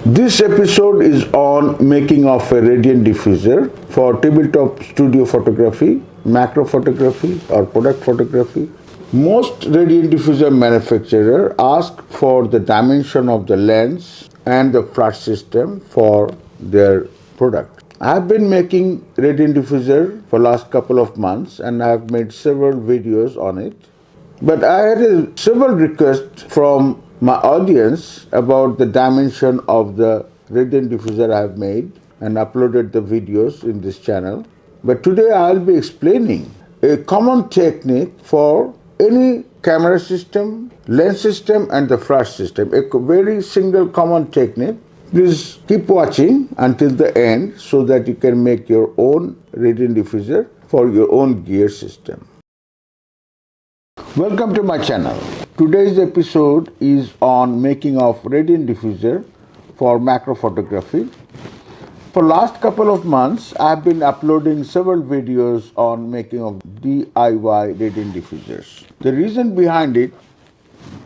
This episode is on making of a radiant diffuser for tabletop studio photography, macro photography or product photography. Most radiant diffuser manufacturers ask for the dimension of the lens and the flash system for their product. I have been making radiant diffuser for last couple of months and I have made several videos on it. But I had several requests from my audience about the dimension of the radiant diffuser I have made and uploaded the videos in this channel. But today I will be explaining a common technique for any camera system, lens system and the flash system. A very single common technique. Please keep watching until the end so that you can make your own radiant diffuser for your own gear system. Welcome to my channel. Today's episode is on making of radiant diffuser for macro photography. For last couple of months, I have been uploading several videos on making of DIY radiant diffusers. The reason behind it,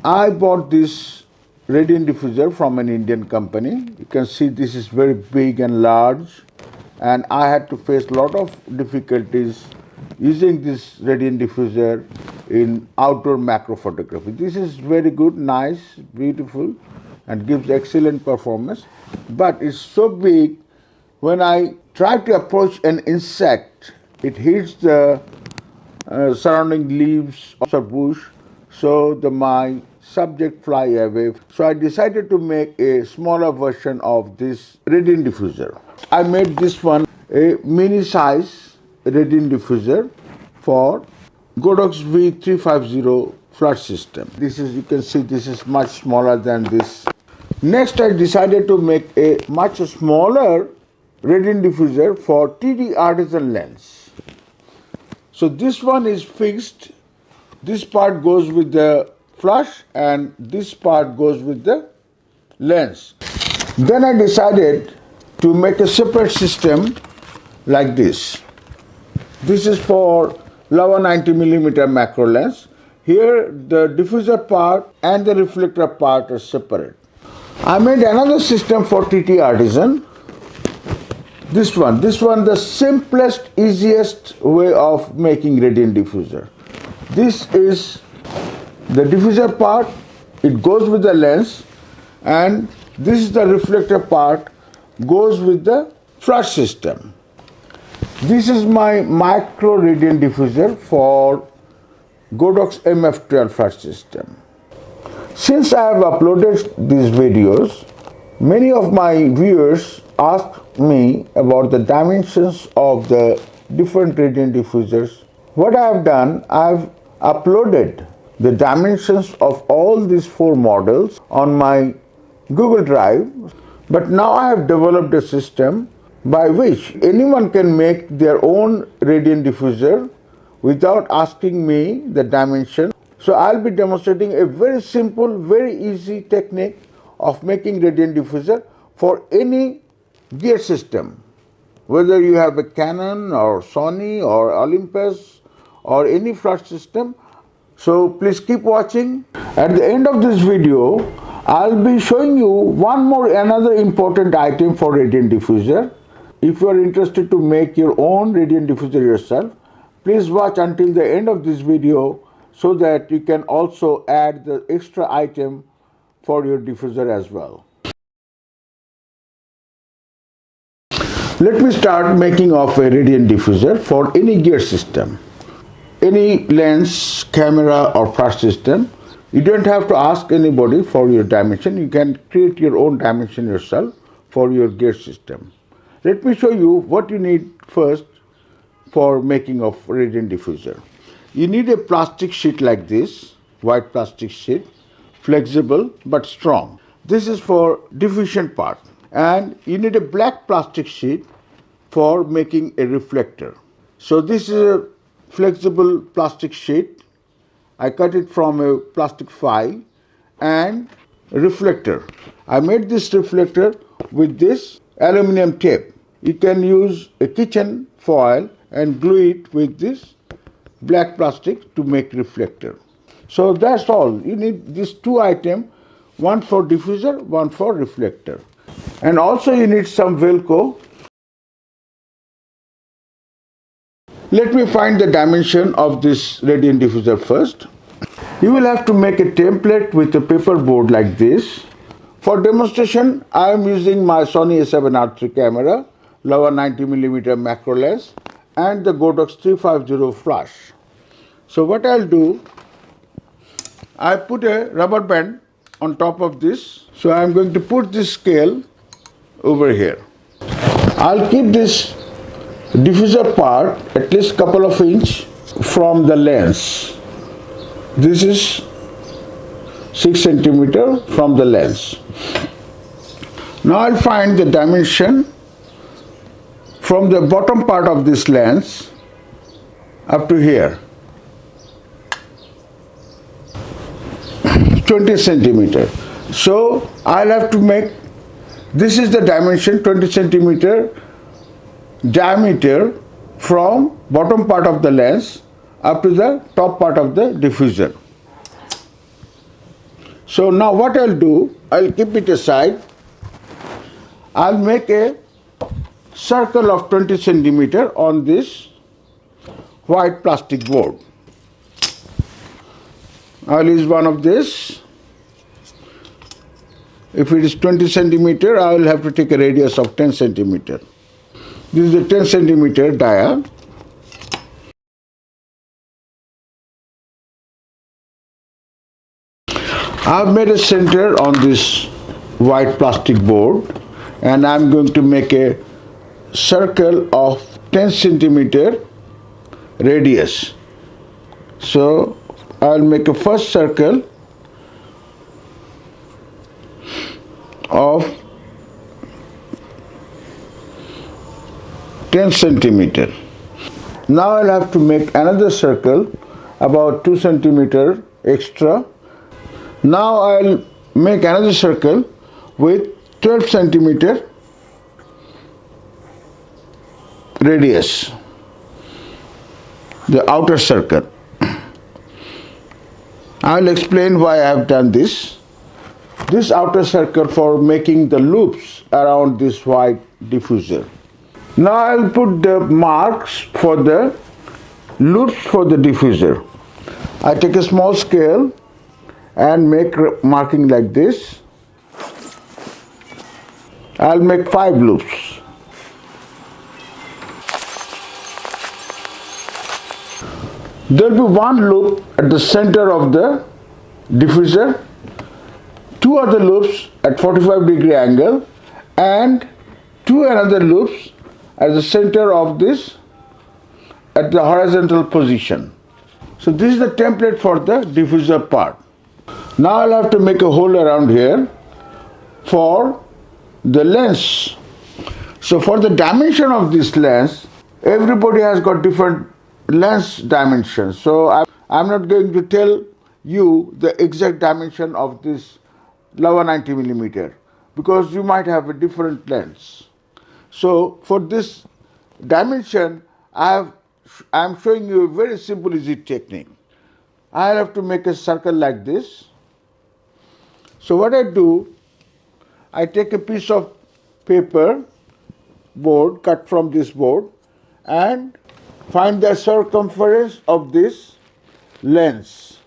I bought this radiant diffuser from an Indian company. You can see this is very big and large, and I had to face a lot of difficulties using this radiant diffuser in outdoor macro photography. This is very good, nice, beautiful and gives excellent performance, but it's so big when I try to approach an insect, it hits the surrounding leaves or bush, so my subject fly away. So I decided to make a smaller version of this radiant diffuser. I made this one a mini size radiant diffuser for Godox V350 flash system. This is, you can see this is much smaller than this. Next I decided to make a much smaller radiant diffuser for TD artisan lens. So this one is fixed. This part goes with the flash and this part goes with the lens. Then I decided to make a separate system like this. This is for Lava 90mm macro lens. Here the diffuser part and the reflector part are separate. I made another system for TT artisan. This one the simplest, easiest way of making radiant diffuser. This is the diffuser part, it goes with the lens, and this is the reflector part, goes with the flash system. This is my micro radiant diffuser for Godox MF12 flash system. Since I have uploaded these videos, many of my viewers asked me about the dimensions of the different radiant diffusers. What I have done, I have uploaded the dimensions of all these 4 models on my Google Drive, but now I have developed a system by which anyone can make their own radiant diffuser without asking me the dimension. So I'll be demonstrating a very simple, very easy technique of making radiant diffuser for any gear system, whether you have a Canon or Sony or Olympus or any flash system. So please keep watching. At the end of this video, I'll be showing you another important item for radiant diffuser. If you are interested to make your own radiant diffuser yourself, please watch until the end of this video so that you can also add the extra item for your diffuser as well. Let me start making of a radiant diffuser for any gear system, any lens, camera or flash system. You don't have to ask anybody for your dimension. You can create your own dimension yourself for your gear system. Let me show you what you need first for making of radiant diffuser. You need a plastic sheet like this, white plastic sheet, flexible but strong. This is for diffusion part. And you need a black plastic sheet for making a reflector. So this is a flexible plastic sheet. I cut it from a plastic file, and reflector. I made this reflector with this aluminum tape. You can use a kitchen foil and glue it with this black plastic to make reflector. So that's all. You need these 2 items, one for diffuser, one for reflector. And also you need some Velcro. Let me find the dimension of this radiant diffuser first. You will have to make a template with a paper board like this. For demonstration, I am using my Sony a7R III camera, lower 90mm macro lens, and the Godox 350 flash. So what I'll do, I put a rubber band on top of this. So I'm going to put this scale over here. I'll keep this diffuser part at least couple of inch from the lens. This is 6 centimeter from the lens. Now I'll find the dimension from the bottom part of this lens up to here. 20 centimeter. So I'll have to make, this is the dimension, 20 centimeter diameter from bottom part of the lens up to the top part of the diffuser. So now what I'll do, I'll keep it aside. I'll make a circle of 20 centimeter on this white plastic board. I'll use one of this. If it is 20 centimeter, I will have to take a radius of 10 centimeter. This is a 10 centimeter dia. I've made a center on this white plastic board and I'm going to make a circle of 10 centimeter radius. So I'll make a first circle of 10 centimeter. Now I'll have to make another circle about 2 centimeter extra. Now I'll make another circle with 12 centimeter radius, the outer circle. I'll explain why I have done this. This outer circle for making the loops around this white diffuser. Now I'll put the marks for the loops for the diffuser. I take a small scale and make marking like this. I'll make 5 loops. There will be one loop at the center of the diffuser, 2 other loops at 45-degree angle, and 2 another loops at the center of this at the horizontal position. So this is the template for the diffuser part. Now I'll have to make a hole around here for the lens. So for the dimension of this lens, everybody has got different lens dimensions. So I'm not going to tell you the exact dimension of this lower 90mm because you might have a different lens. So for this dimension, I'm showing you a very simple easy technique. I have to make a circle like this. So what I do, I take a piece of paper board cut from this board and find the circumference of this lens.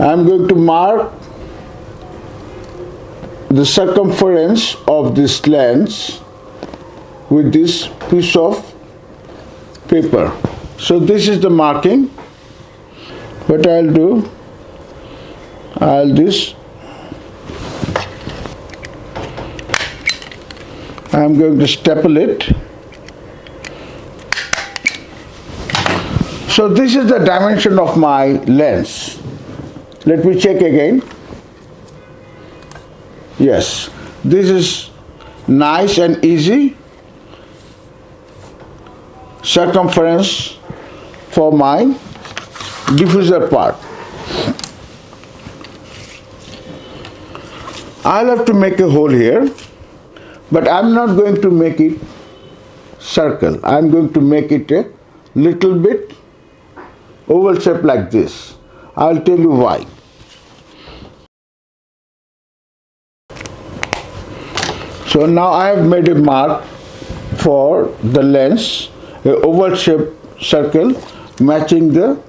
I'm going to mark the circumference of this lens with this piece of paper. So this is the marking. What I'll do, I'm going to staple it. So this is the dimension of my lens. Let me check again. Yes, this is nice and easy circumference for my diffuser part. I'll have to make a hole here, but I'm not going to make it circle. I'm going to make it a little bit oval shape like this. I'll tell you why. So now I have made a mark for the lens, a oval shaped circle matching the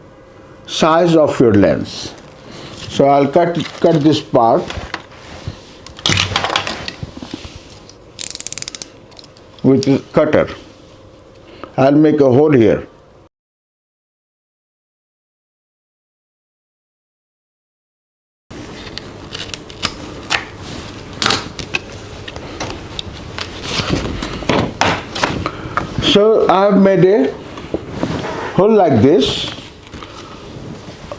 size of your lens. So I'll cut this part with a cutter. I'll make a hole here. So I have made a hole like this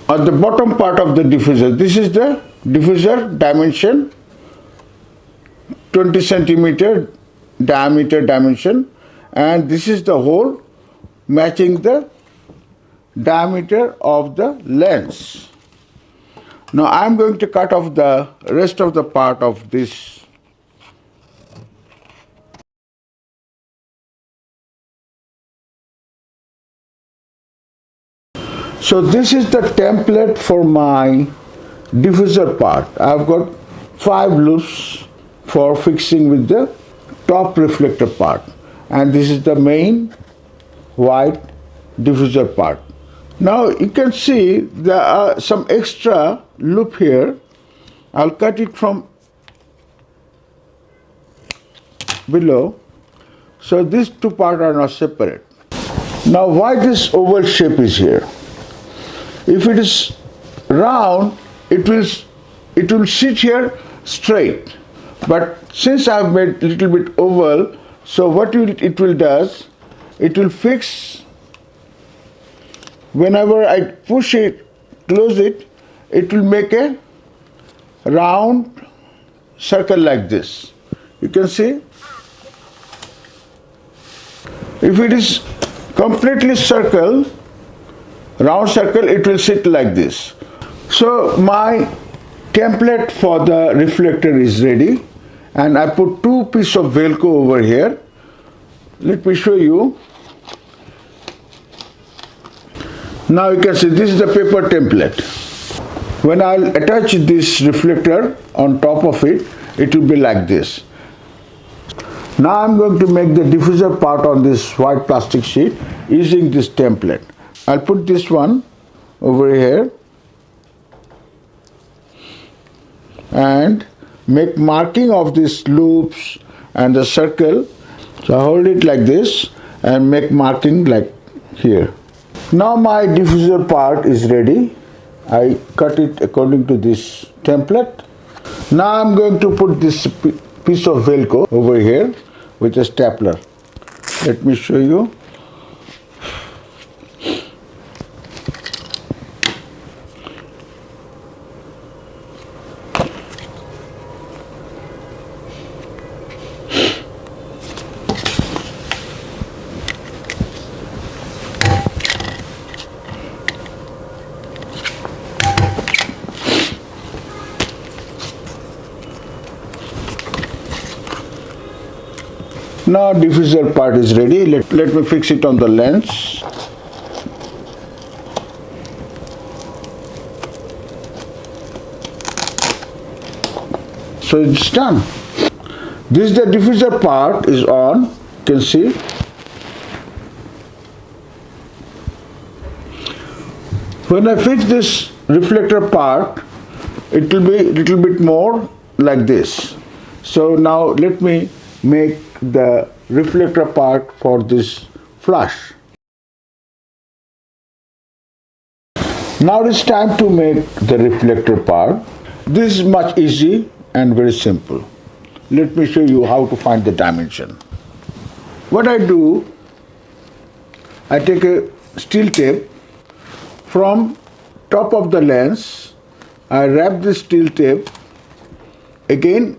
on the bottom part of the diffuser. This is the diffuser dimension, 20 centimeter diameter dimension, and this is the hole matching the diameter of the lens. Now I am going to cut off the rest of the part of this. So this is the template for my diffuser part. I've got 5 loops for fixing with the top reflector part, and this is the main white diffuser part. Now you can see there are some extra loop here. I'll cut it from below, so these two parts are not separate. Now why this oval shape is here? If it is round, it will sit here straight. But since I have made a little bit oval, so what it will does, it will fix. Whenever I push it, close it, it will make a round circle like this. You can see. If it is completely round circle, it will sit like this. So my template for the reflector is ready, and I put 2 pieces of Velcro over here. Let me show you. Now you can see this is the paper template. When I'll attach this reflector on top of it, it will be like this. Now I'm going to make the diffuser part on this white plastic sheet using this template. I'll put this one over here and make marking of these loops and the circle. So I hold it like this and make marking like here. Now my diffuser part is ready. I cut it according to this template. Now I'm going to put this piece of Velcro over here with a stapler. Let me show you. Now diffuser part is ready. Let me fix it on the lens. So it's done. This the diffuser part is on. You can see. When I fix this reflector part, it will be a little bit more like this. So now let me make the reflector part for this flash. Now it's time to make the reflector part. This is much easy and very simple. Let me show you how to find the dimension. What I do, I take a steel tape from top of the lens. I wrap this steel tape again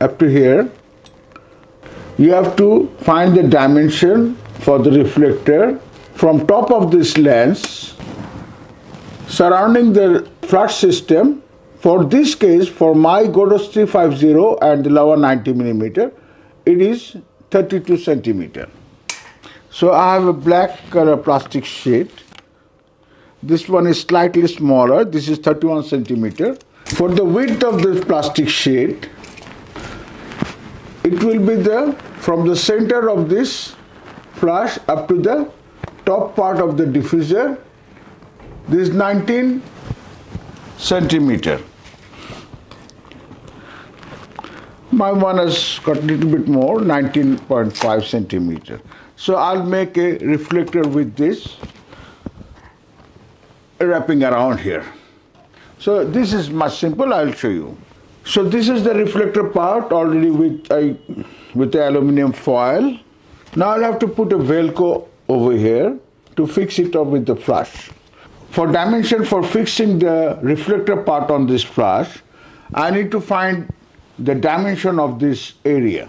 up to here. You have to find the dimension for the reflector from top of this lens surrounding the flash system. For this case, for my Godos 350 and the lower 90 millimeter, it is 32 centimeter. So I have a black color plastic sheet. This one is slightly smaller. This is 31 centimeter. For the width of this plastic sheet, it will be from the center of this flash up to the top part of the diffuser. This is 19 centimeter. My one has got a little bit more, 19.5 centimeter. So I'll make a reflector with this wrapping around here. So this is much simple, I'll show you. So this is the reflector part already with the aluminum foil. Now I'll have to put a Velcro over here to fix it up with the flash. For dimension for fixing the reflector part on this flash, I need to find the dimension of this area.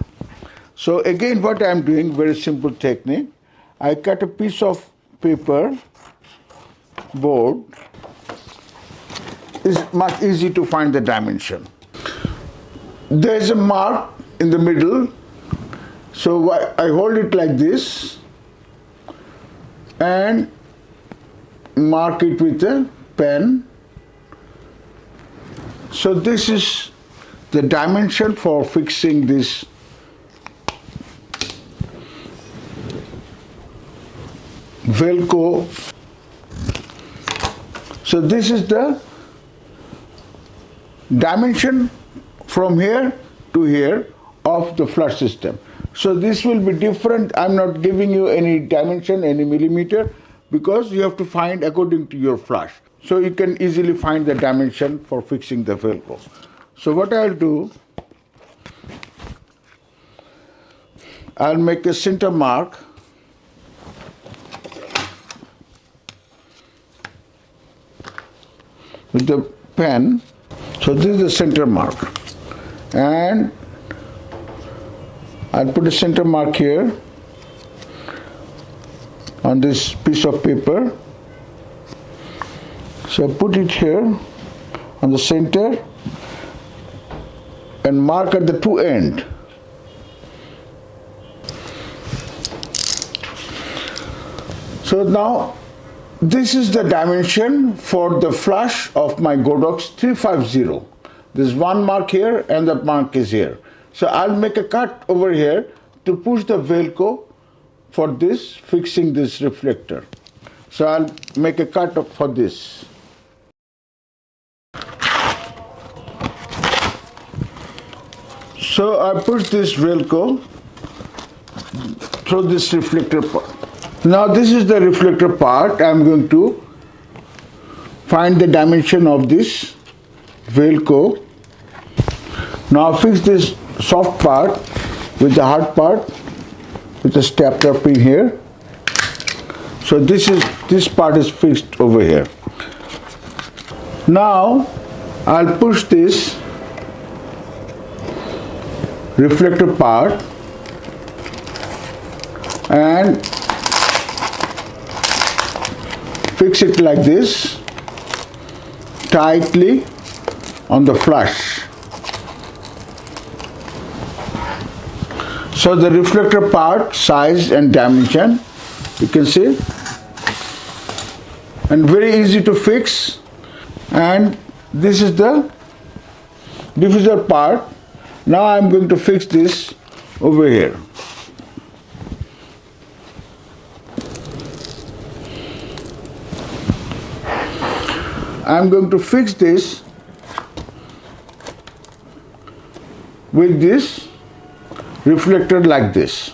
So again, what I'm doing, very simple technique. I cut a piece of paper board. It's much easy to find the dimension. There's a mark in the middle. So I hold it like this and mark it with a pen. So this is the dimension for fixing this Velcro. So this is the dimension from here to here of the flush system. So this will be different. I'm not giving you any dimension, any millimeter, because you have to find according to your flush. So you can easily find the dimension for fixing the Velcro. So what I'll do, I'll make a center mark with the pen. So this is the center mark, and I'll put a center mark here on this piece of paper. So put it here on the center and mark at the two ends. So now this is the dimension for the flush of my Godox 350. There's one mark here and the mark is here. So I'll make a cut over here to push the Velcro for this, fixing this reflector. So I'll make a cut for this. So I push this Velcro through this reflector part. Now this is the reflector part. I'm going to find the dimension of this Velcro. Now fix this soft part with the hard part with a stapler pin here. So this part is fixed over here. Now I'll push this reflector part and fix it like this tightly on the flush. So the reflector part size and dimension you can see, and very easy to fix. And this is the diffuser part. Now I'm going to fix this over here. I'm going to fix this with this reflector like this.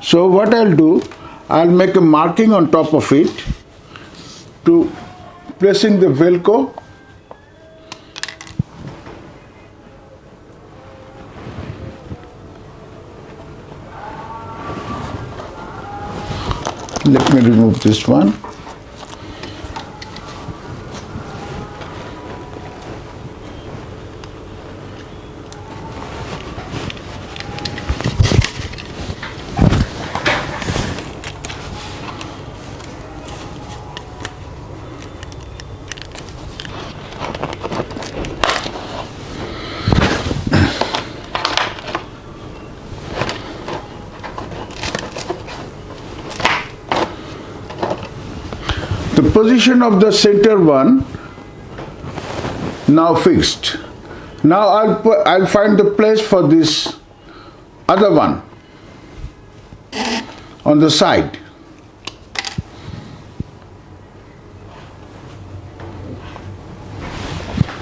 So what I'll do, I'll make a marking on top of it to placing the Velcro. Let me remove this one. The position of the center one now fixed. Now I'll find the place for this other one on the side.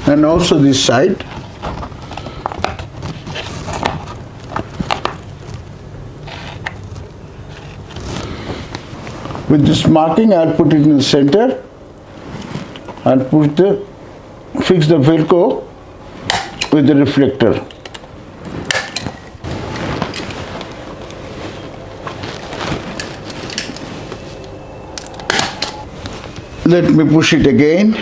And also this side. With this marking, I'll put it in the center. I'll fix the Velcro with the reflector. Let me push it again.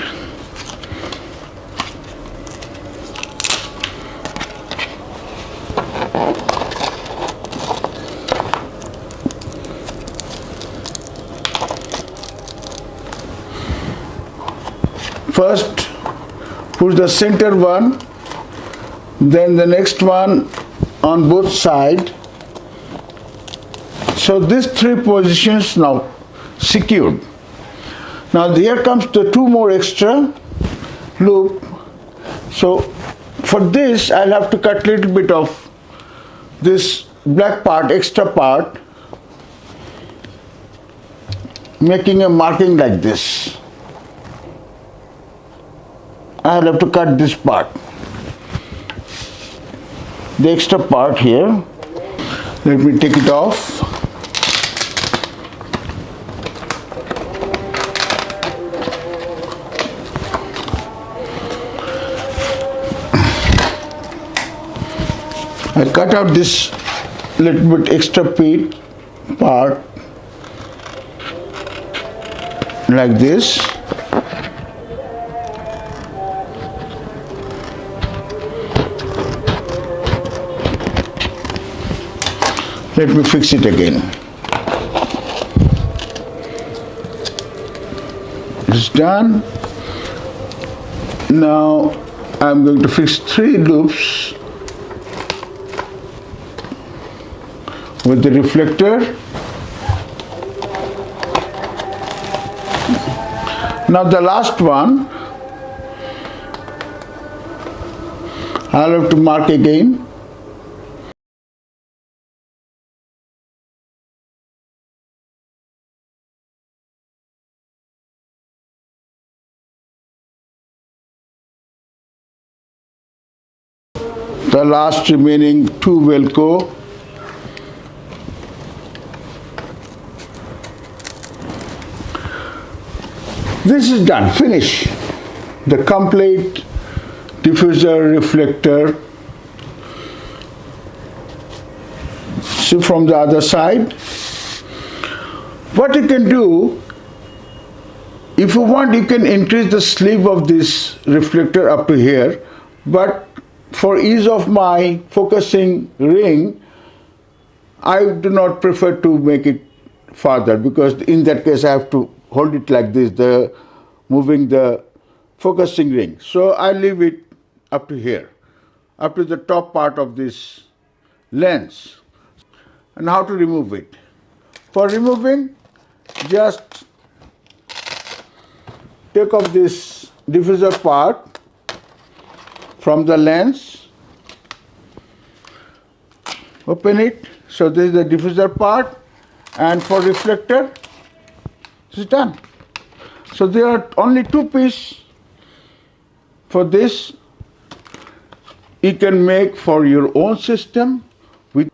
First, push the center one, then the next one on both sides. So these three positions now secured. Now here comes the two more extra loop. So for this I'll have to cut a little bit of this black part, extra part, making a marking like this. I'll have to cut this part, the extra part here. Let me take it off. I cut out this little bit extra part like this. Let me fix it again. It's done. Now I'm going to fix 3 loops with the reflector. Now the last one, I'll have to mark again. The last remaining 2 Velcro. This is done, finish. The complete diffuser reflector. See from the other side. What you can do, if you want, you can increase the sleeve of this reflector up to here, but for ease of my focusing ring, I do not prefer to make it farther, because in that case I have to hold it like this, moving the focusing ring. So I leave it up to here, up to the top part of this lens. And how to remove it? For removing, just take off this diffuser part from the lens, open it. So this is the diffuser part, and for reflector, it's done. So there are only 2 pieces for this. You can make for your own system with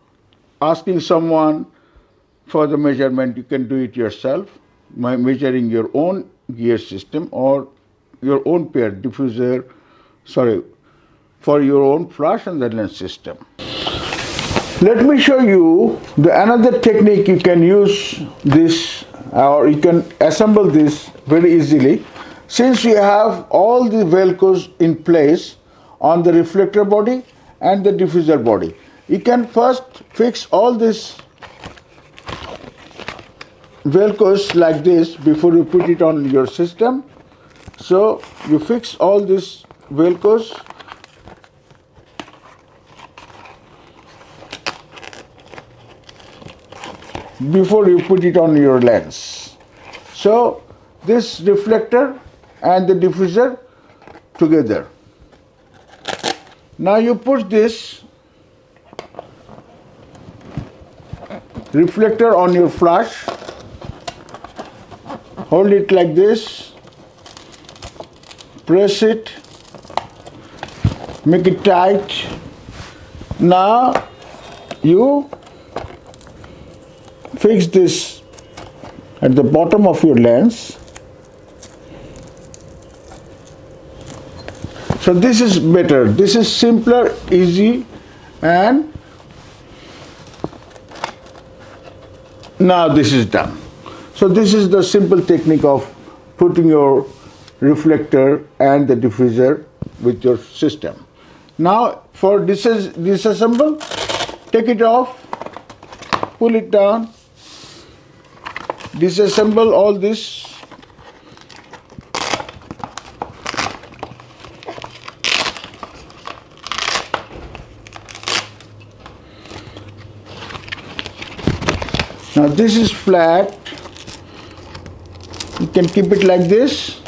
asking someone for the measurement. You can do it yourself by measuring your own gear system or your own pair diffuser, for your own flash and the lens system. Let me show you another technique. You can use this, or you can assemble this very easily. Since you have all the Velcros in place on the reflector body and the diffuser body, you can first fix all this Velcros like this before you put it on your system. So you fix all these Velcros before you put it on your lens. So this reflector and the diffuser together. Now you push this reflector on your flash, hold it like this, press it, make it tight. Now you fix this at the bottom of your lens. So this is better, this is simpler, easy, and now this is done. So this is the simple technique of putting your reflector and the diffuser with your system. Now for disassemble, take it off, pull it down, disassemble all this. Now this is flat, you can keep it like this,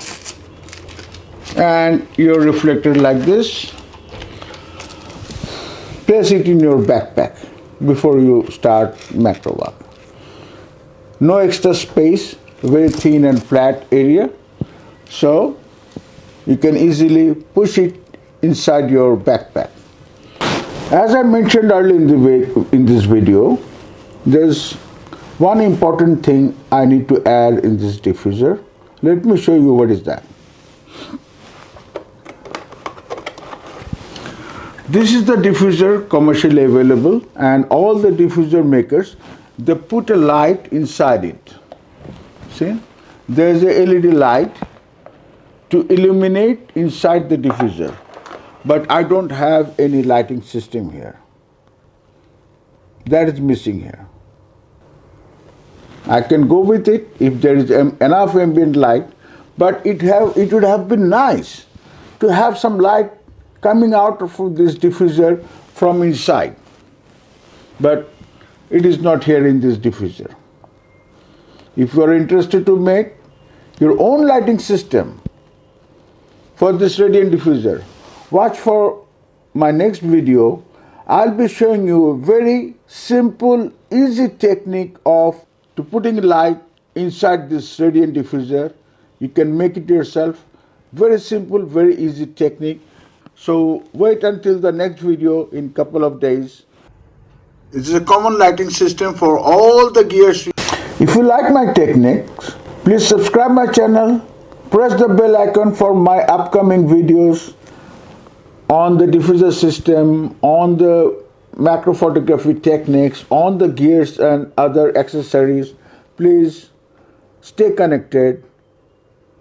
and your reflector like this. Place it in your backpack before you start macro work. No extra space, very thin and flat area, so you can easily push it inside your backpack. As I mentioned earlier in this video, there's one important thing I need to add in this diffuser. Let me show you what is that. This is the diffuser commercially available, and all the diffuser makers, they put a light inside it. See, there's a LED light to illuminate inside the diffuser, but I don't have any lighting system here. That is missing here. I can go with it if there is enough ambient light, but it would have been nice to have some light coming out of this diffuser from inside, but it is not here in this diffuser. If you are interested to make your own lighting system for this radiant diffuser, watch for my next video. I'll be showing you a very simple, easy technique of putting light inside this radiant diffuser. You can make it yourself. Very simple, very easy technique. So wait until the next video in couple of days. This is a common lighting system for all the gears. If you like my techniques, please subscribe my channel, press the bell icon for my upcoming videos on the diffuser system, on the macro photography techniques, on the gears and other accessories. Please stay connected.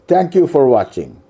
Thank you for watching.